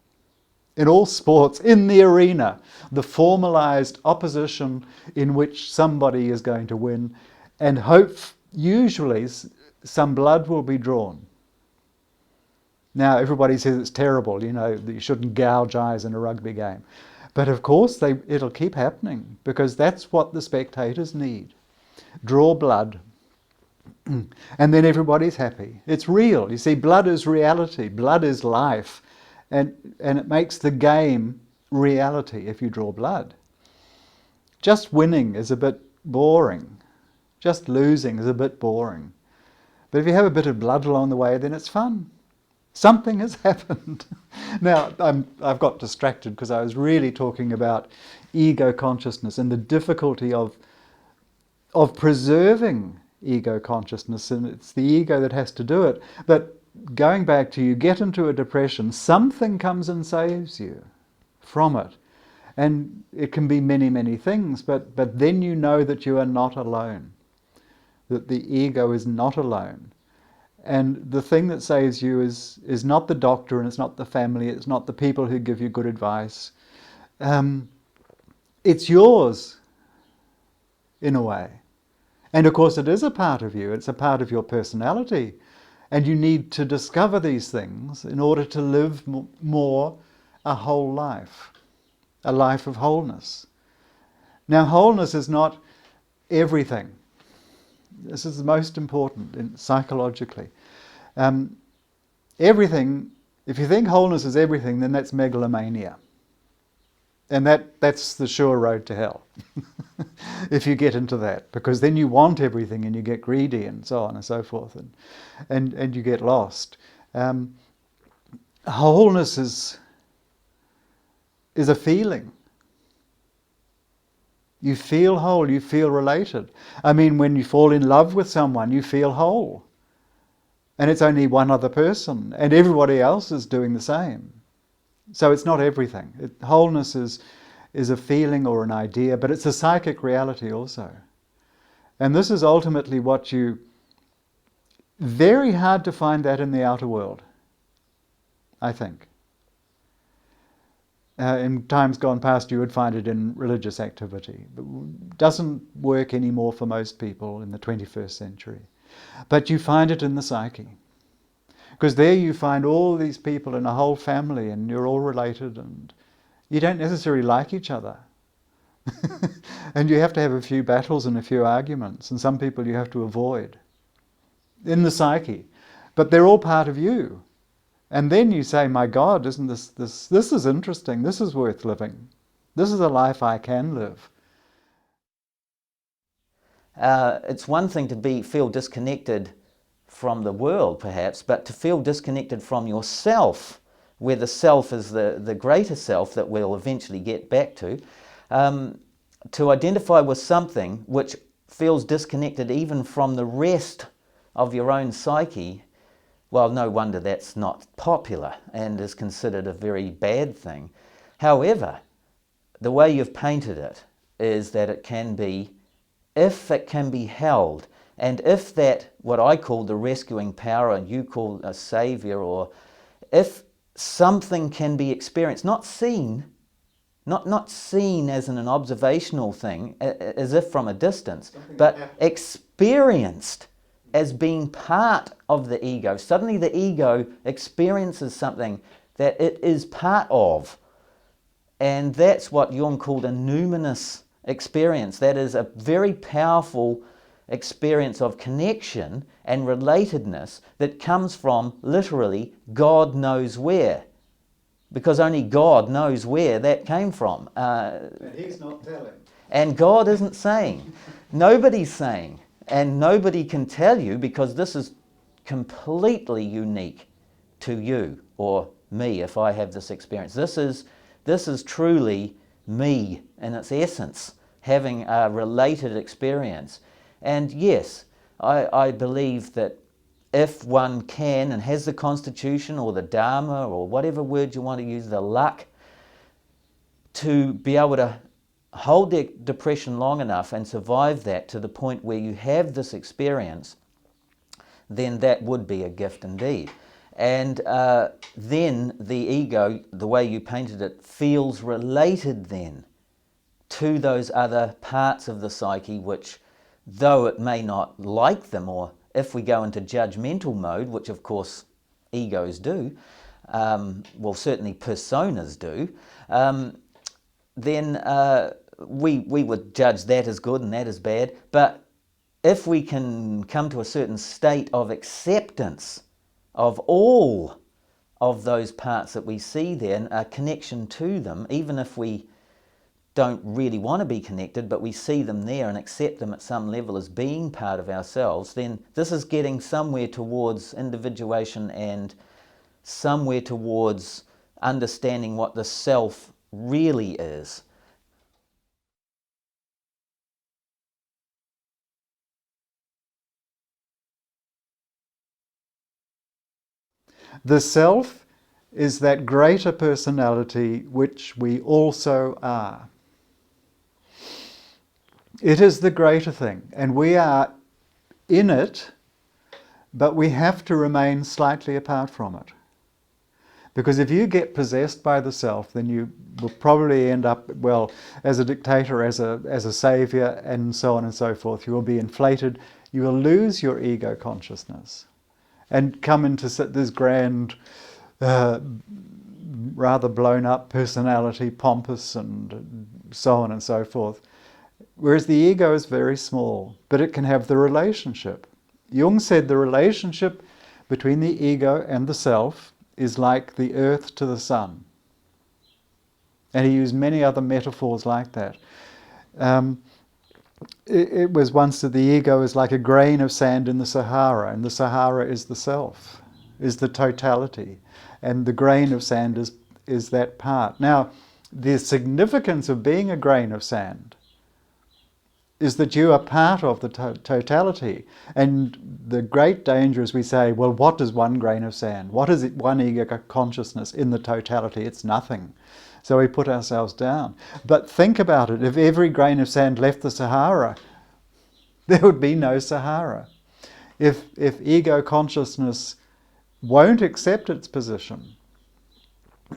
In all sports, in the arena, the formalized opposition in which somebody is going to win, and usually some blood will be drawn. Now everybody says it's terrible, that you shouldn't gouge eyes in a rugby game. But of course it'll keep happening, because that's what the spectators need. Draw blood. And then everybody's happy. It's real. You see, blood is reality. Blood is life. And it makes the game reality if you draw blood. Just winning is a bit boring. Just losing is a bit boring. But if you have a bit of blood along the way, then it's fun. Something has happened. Now, I've got distracted because I was really talking about ego consciousness and the difficulty of preserving ego consciousness, and it's the ego that has to do it. But going back to, you get into a depression, something comes and saves you from it. And it can be many, many things, but then you know that you are not alone, that the ego is not alone. And the thing that saves you is not the doctor, and it's not the family, it's not the people who give you good advice. it's yours in a way. And of course it is a part of you, it's a part of your personality. And you need to discover these things in order to live more a whole life, a life of wholeness. Now, wholeness is not everything. This is the most important psychologically. Everything, if you think wholeness is everything, then that's megalomania. And that's the sure road to hell, if you get into that, because then you want everything and you get greedy and so on and so forth, and you get lost. Wholeness is a feeling. You feel whole, you feel related. I mean, when you fall in love with someone, you feel whole. And it's only one other person, and everybody else is doing the same. So it's not everything. Wholeness is a feeling or an idea, but it's a psychic reality also. And this is ultimately what you... Very hard to find that in the outer world, I think. In times gone past, you would find it in religious activity. It doesn't work anymore for most people in the 21st century. But you find it in the psyche. Because there you find all these people in a whole family, and you're all related, and you don't necessarily like each other. And you have to have a few battles and a few arguments, and some people you have to avoid in the psyche. But they're all part of you. And then you say, my God, isn't this is interesting, this is worth living. This is a life I can live. It's one thing to feel disconnected from the world, perhaps, but to feel disconnected from yourself, where the self is the greater self that we'll eventually get back to identify with something which feels disconnected even from the rest of your own psyche, well, no wonder that's not popular and is considered a very bad thing. However, the way you've painted it is that it can be, if it can be held, and if that, what I call the rescuing power and you call a saviour, or if something can be experienced, not seen, not seen as an observational thing, as if from a distance, but experienced as being part of the ego. Suddenly the ego experiences something that it is part of. And that's what Jung called a numinous experience. That is a very powerful experience of connection and relatedness that comes from, literally, God knows where. Because only God knows where that came from. And He's not telling. And God isn't saying. Nobody's saying. And nobody can tell you, because this is completely unique to you or me if I have this experience. This is truly me in its essence, having a related experience. And yes, I believe that if one can and has the constitution or the dharma or whatever word you want to use, the luck, to be able to hold their depression long enough and survive that to the point where you have this experience, then that would be a gift indeed. And then the ego, the way you painted it, feels related then to those other parts of the psyche which, though it may not like them, or if we go into judgmental mode, which of course egos do, well certainly personas do, then we would judge that as good and that as bad. But if we can come to a certain state of acceptance of all of those parts that we see there, and a connection to them, even if we don't really want to be connected, but we see them there and accept them at some level as being part of ourselves, then this is getting somewhere towards individuation and somewhere towards understanding what the self really is. The self is that greater personality which we also are. It is the greater thing, and we are in it, but we have to remain slightly apart from it. Because if you get possessed by the self, then you will probably end up, well, as a dictator, as a savior, and so on and so forth. You will be inflated. You will lose your ego consciousness and come into this grand, rather blown up personality, pompous and so on and so forth. Whereas the ego is very small, but it can have the relationship. Jung said the relationship between the ego and the self is like the earth to the sun. And he used many other metaphors like that. It was once that the ego is like a grain of sand in the Sahara, and the Sahara is the self, is the totality, and the grain of sand is that part. Now, the significance of being a grain of sand is that you are part of the totality. And the great danger is we say, well, what is one grain of sand? What is it, one ego consciousness in the totality? It's nothing. So we put ourselves down. But think about it. If every grain of sand left the Sahara, there would be no Sahara. If ego consciousness won't accept its position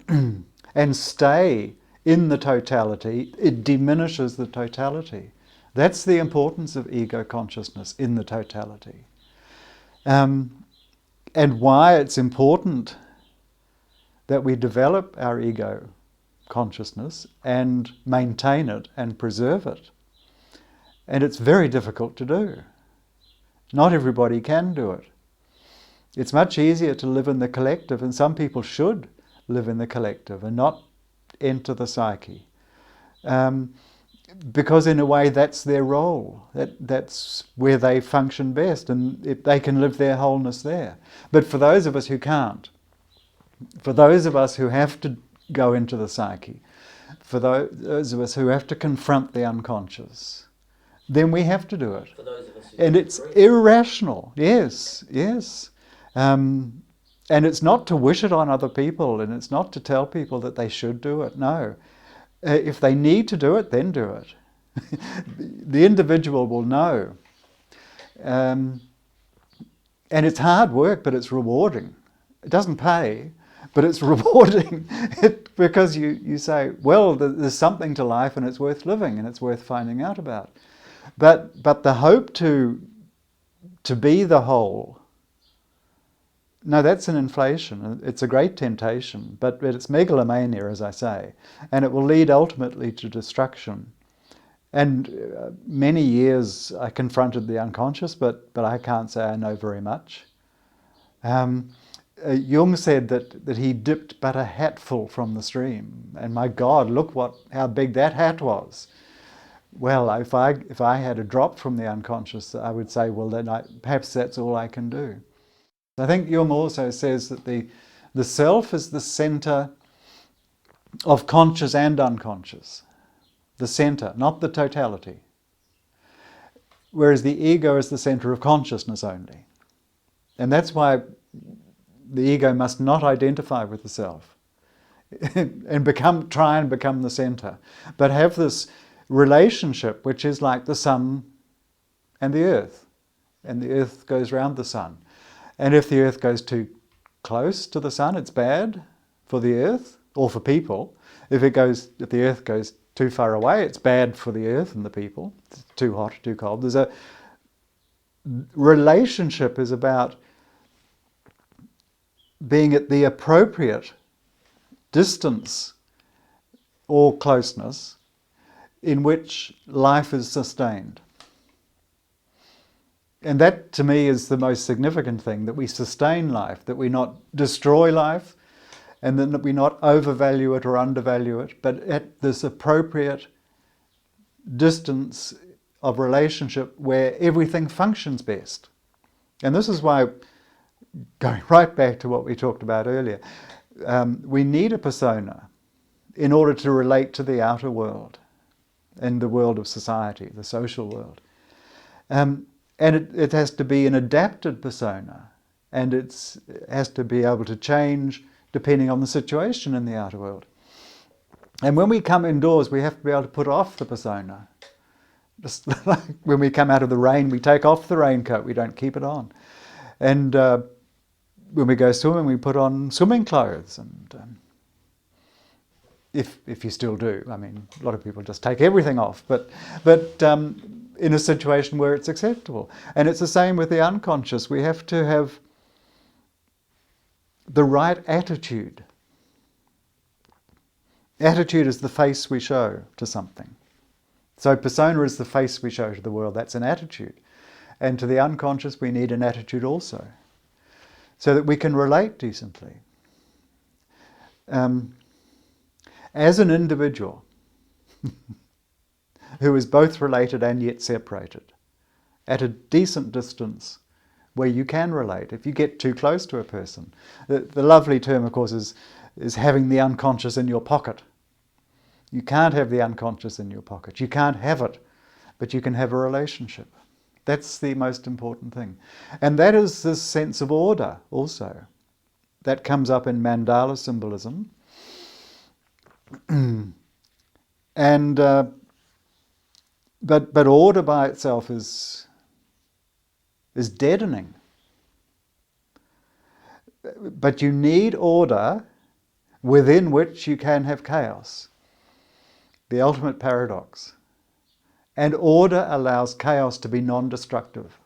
and stay in the totality, it diminishes the totality. That's the importance of ego consciousness in the totality. And why it's important that we develop our ego consciousness and maintain it and preserve it. And it's very difficult to do. Not everybody can do it. It's much easier to live in the collective, and some people should live in the collective and not enter the psyche. Because in a way that's their role, that's where they function best, and if they can live their wholeness there. But for those of us who can't, for those of us who have to go into the psyche, for those of us who have to confront the unconscious, then we have to do it. For those of us who and it's irrational, yes. And it's not to wish it on other people, and it's not to tell people that they should do it, no. If they need to do it, then do it. The individual will know. And it's hard work, but it's rewarding. It doesn't pay, but it's rewarding because you say, well, there's something to life and it's worth living and it's worth finding out about. But the hope to be the whole, no, that's an inflation. It's a great temptation, but it's megalomania, as I say, and it will lead ultimately to destruction. And many years I confronted the unconscious, but I can't say I know very much. Jung said that he dipped but a hatful from the stream, and my God, look how big that hat was. Well, if I had a drop from the unconscious, I would say, well, then perhaps that's all I can do. I think Jung also says that the self is the centre of conscious and unconscious. The centre, not the totality. Whereas the ego is the centre of consciousness only. And that's why the ego must not identify with the self and try and become the centre, but have this relationship which is like the sun and the earth goes round the sun. And if the earth goes too close to the sun, it's bad for the earth or for people. If the earth goes too far away, it's bad for the earth and the people. It's too hot, too cold. There's a relationship is about being at the appropriate distance or closeness in which life is sustained. And that, to me, is the most significant thing, that we sustain life, that we not destroy life, and that we not overvalue it or undervalue it, but at this appropriate distance of relationship where everything functions best. And this is why, going right back to what we talked about earlier, we need a persona in order to relate to the outer world and the world of society, the social world. And it has to be an adapted persona, and it has to be able to change depending on the situation in the outer world. And when we come indoors, we have to be able to put off the persona. Just like when we come out of the rain, we take off the raincoat, we don't keep it on. And when we go swimming, we put on swimming clothes, and if you still do, I mean, a lot of people just take everything off, but in a situation where it's acceptable. And it's the same with the unconscious. We have to have the right attitude. Attitude is the face we show to something. So persona is the face we show to the world. That's an attitude. And to the unconscious, we need an attitude also, so that we can relate decently. As an individual who is both related and yet separated, at a decent distance where you can relate. If you get too close to a person, the lovely term, of course, is having the unconscious in your pocket. You can't have the unconscious in your pocket. You can't have it, but you can have a relationship. That's the most important thing. And that is this sense of order also. That comes up in mandala symbolism. And but order by itself is deadening. But you need order within which you can have chaos. The ultimate paradox. And order allows chaos to be non-destructive.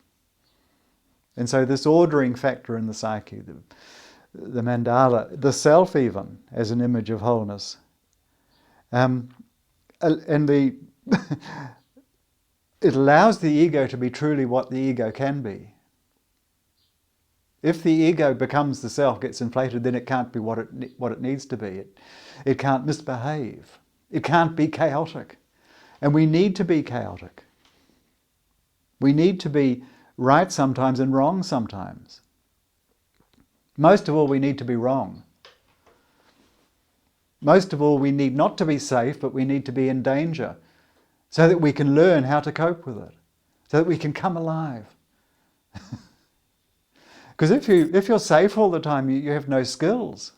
And so this ordering factor in the psyche, the mandala, the self even, as an image of wholeness, and it allows the ego to be truly what the ego can be. If the ego becomes the self, gets inflated, then it can't be what it needs to be. It can't misbehave. It can't be chaotic. And we need to be chaotic. We need to be right sometimes and wrong sometimes. Most of all, we need to be wrong. Most of all, we need not to be safe, but we need to be in danger, so that we can learn how to cope with it, so that we can come alive. Because if you're safe all the time, you have no skills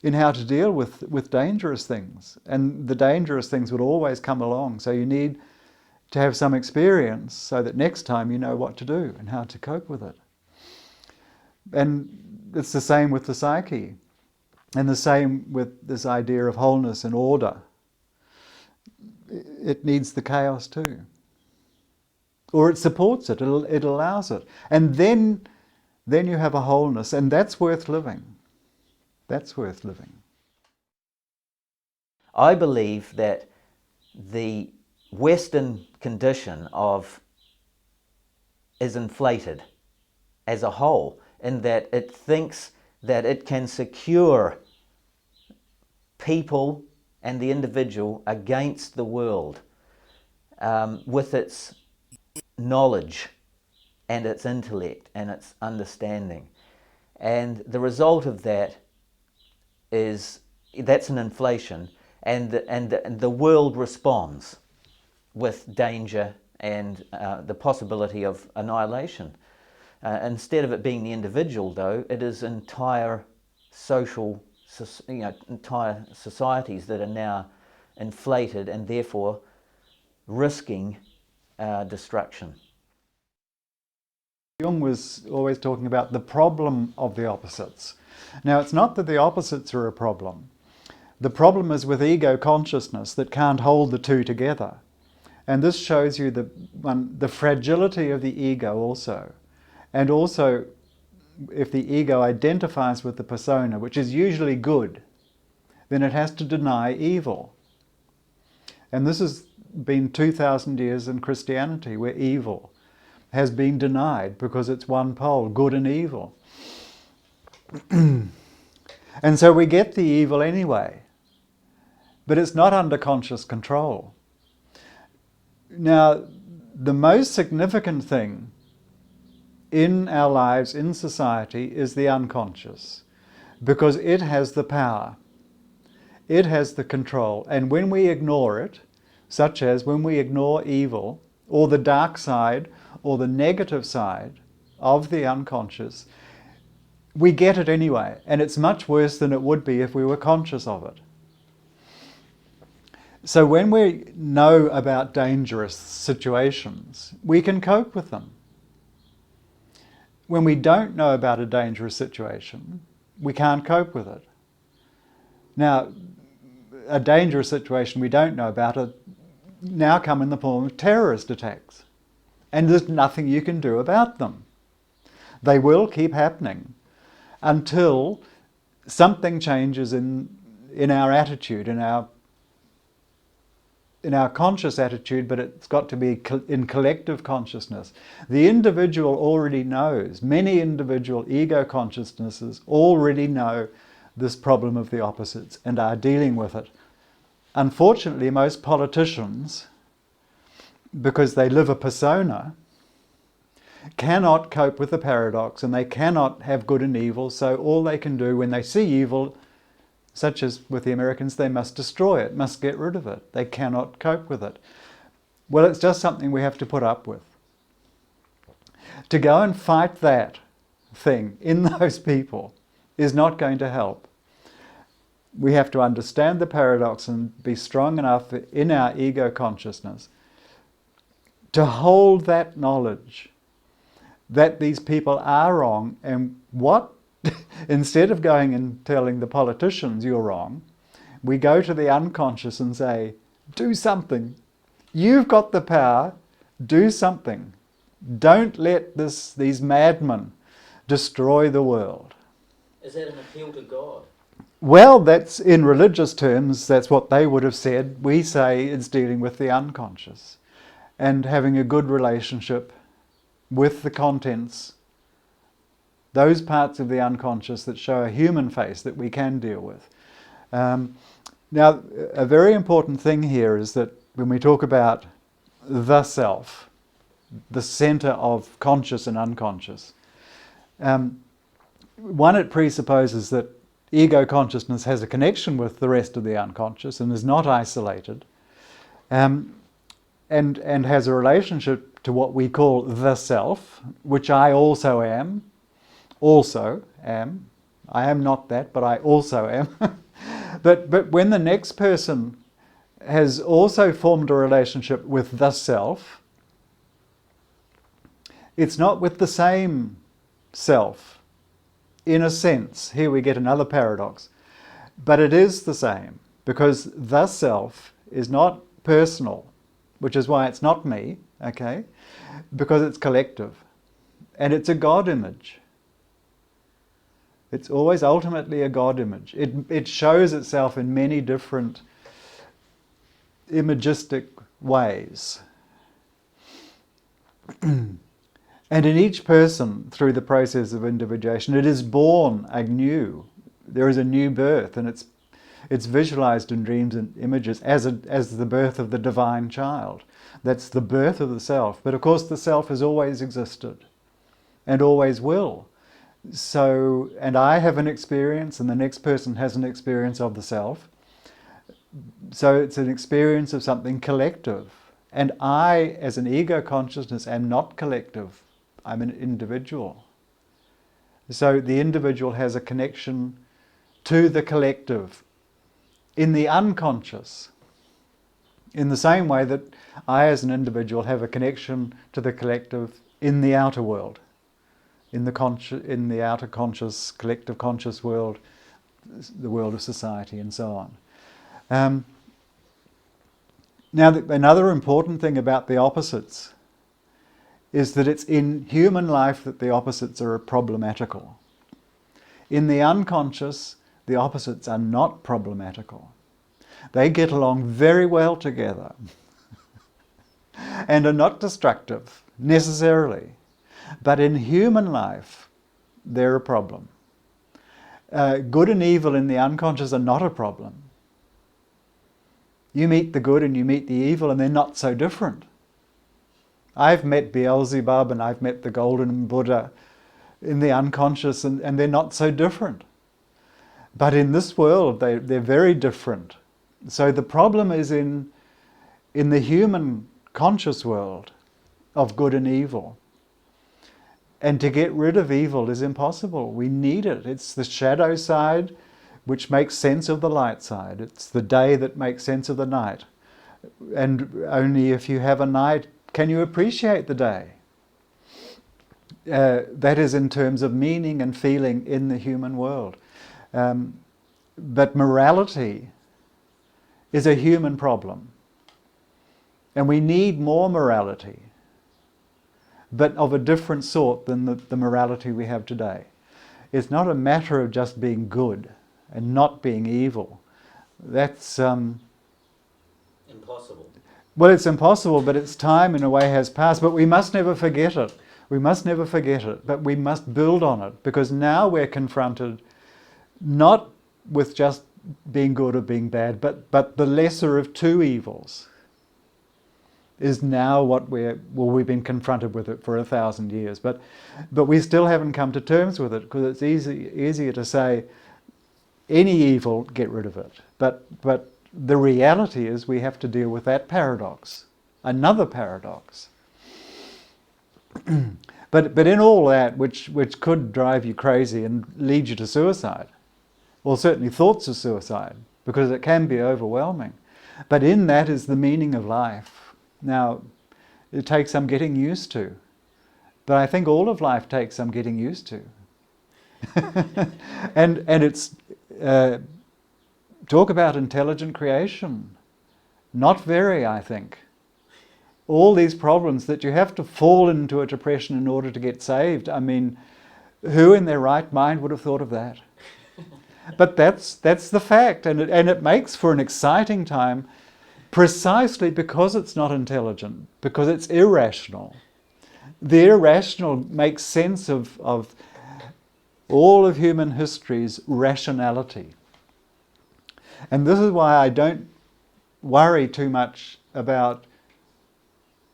in how to deal with dangerous things. And the dangerous things would always come along. So you need to have some experience so that next time you know what to do and how to cope with it. And it's the same with the psyche. And the same with this idea of wholeness and order. It needs the chaos too. Or it supports it, it allows it. And then you have a wholeness, and that's worth living. That's worth living. I believe that the Western condition is inflated as a whole, in that it thinks that it can secure people and the individual against the world with its knowledge and its intellect and its understanding. And the result of that that's an inflation, and the world responds with danger and the possibility of annihilation. Instead of it being the individual, though, it is entire entire societies that are now inflated and therefore risking destruction. Jung was always talking about the problem of the opposites. Now, it's not that the opposites are a problem. The problem is with ego consciousness that can't hold the two together. And this shows you the fragility of the ego also. And also, if the ego identifies with the persona, which is usually good, then it has to deny evil. And this has been 2,000 years in Christianity, where evil has been denied because it's one pole, good and evil. And so we get the evil anyway, but it's not under conscious control. Now, the most significant thing in our lives, in society, is the unconscious, because it has the power, it has the control. And when we ignore it, such as when we ignore evil, or the dark side, or the negative side of the unconscious, we get it anyway, and it's much worse than it would be if we were conscious of it. So when we know about dangerous situations, we can cope with them. when we don't know about a dangerous situation, we can't cope with it. Now, a dangerous situation we don't know about it now come in the form of terrorist attacks. And there's nothing you can do about them. They will keep happening until something changes in our attitude, in our conscious attitude, but it's got to be in collective consciousness. The individual already knows, many individual ego consciousnesses already know this problem of the opposites and are dealing with it. Unfortunately, most politicians, because they live a persona, cannot cope with the paradox, and they cannot have good and evil, so all they can do when they see evil, such as with the Americans, they must destroy it, must get rid of it. They cannot cope with it. Well, it's just something we have to put up with. To go and fight that thing in those people is not going to help. We have to understand the paradox and be strong enough in our ego consciousness to hold that knowledge that these people are wrong, and what, instead of going and telling the politicians you're wrong, we go to the unconscious and say, do something. You've got the power, do something. Don't let these madmen destroy the world. Is that an appeal to God? Well, that's in religious terms, that's what they would have said. We say it's dealing with the unconscious and having a good relationship with the contents, those parts of the unconscious that show a human face that we can deal with. Now, a very important thing here is that when we talk about the self, the center of conscious and unconscious, one, it presupposes that ego consciousness has a connection with the rest of the unconscious and is not isolated, and has a relationship to what we call the self, which I also am. I am not that, but I also am. But when the next person has also formed a relationship with the self, it's not with the same self, in a sense. Here we get another paradox. But it is the same, because the self is not personal, which is why it's not me, okay? Because it's collective. And it's a God image. It's always ultimately a God image. It shows itself in many different imagistic ways. And in each person, through the process of individuation, it is born anew. There is a new birth, and it's visualized in dreams and images as the birth of the divine child. That's the birth of the self. But of course the self has always existed and always will. So, and I have an experience and the next person has an experience of the self. So it's an experience of something collective. And I, as an ego consciousness, am not collective. I'm an individual. So the individual has a connection to the collective in the unconscious, in the same way that I as an individual have a connection to the collective in the outer world, in the outer conscious, collective conscious world, the world of society and so on. Now, another important thing about the opposites is that it's in human life that the opposites are problematical. In the unconscious, the opposites are not problematical. They get along very well together and are not destructive, necessarily. But in human life, they're a problem. Good and evil in the unconscious are not a problem. You meet the good and you meet the evil and they're not so different. I've met Beelzebub and I've met the Golden Buddha in the unconscious and they're not so different. But in this world, they're very different. So the problem is in the human conscious world of good and evil. And to get rid of evil is impossible. We need it. It's the shadow side which makes sense of the light side. It's the day that makes sense of the night. And only if you have a night can you appreciate the day. that is in terms of meaning and feeling in the human world. But morality is a human problem. And we need more morality, but of a different sort than the morality we have today. It's not a matter of just being good and not being evil. That's impossible. Well, it's impossible, but its time in a way has passed. But we must never forget it. We must never forget it, but we must build on it, because now we're confronted not with just being good or being bad, but the lesser of two evils is now what we've been confronted with it for 1,000 years, but we still haven't come to terms with it, because it's easier to say any evil, get rid of it. But the reality is we have to deal with that paradox, another paradox. But in all that, which could drive you crazy and lead you to suicide, or certainly thoughts of suicide, because it can be overwhelming. But in that is the meaning of life. Now, it takes some getting used to, but I think all of life takes some getting used to. and it's talk about intelligent creation. Not very, I think. All these problems that you have to fall into a depression in order to get saved. I mean, who in their right mind would have thought of that? But that's the fact, and it makes for an exciting time, precisely because it's not intelligent, because it's irrational. The irrational makes sense of all of human history's rationality. And this is why I don't worry too much about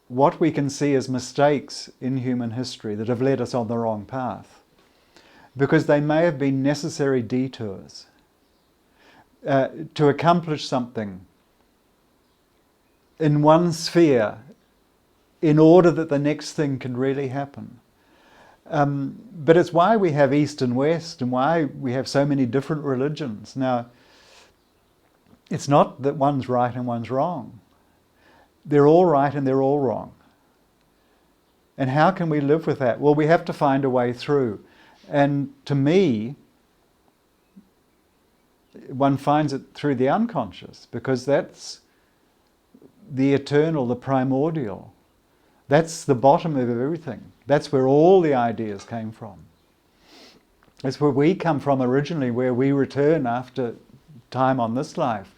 what we can see as mistakes in human history that have led us on the wrong path, because they may have been necessary detours to accomplish something in one sphere in order that the next thing can really happen. But it's why we have East and West, and why we have so many different religions. Now, it's not that one's right and one's wrong. They're all right and they're all wrong. And how can we live with that? Well, we have to find a way through. And to me, one finds it through the unconscious, because that's the eternal, the primordial. That's the bottom of everything. That's where all the ideas came from. That's where we come from originally, where we return after time on this life.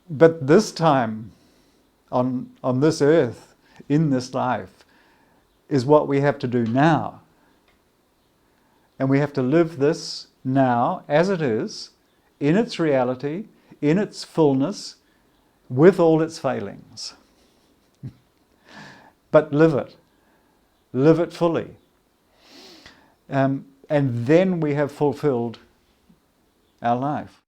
But this time, on this earth, in this life, is what we have to do now. And we have to live this now as it is, in its reality, in its fullness, with all its failings. But live it fully. And then we have fulfilled our life.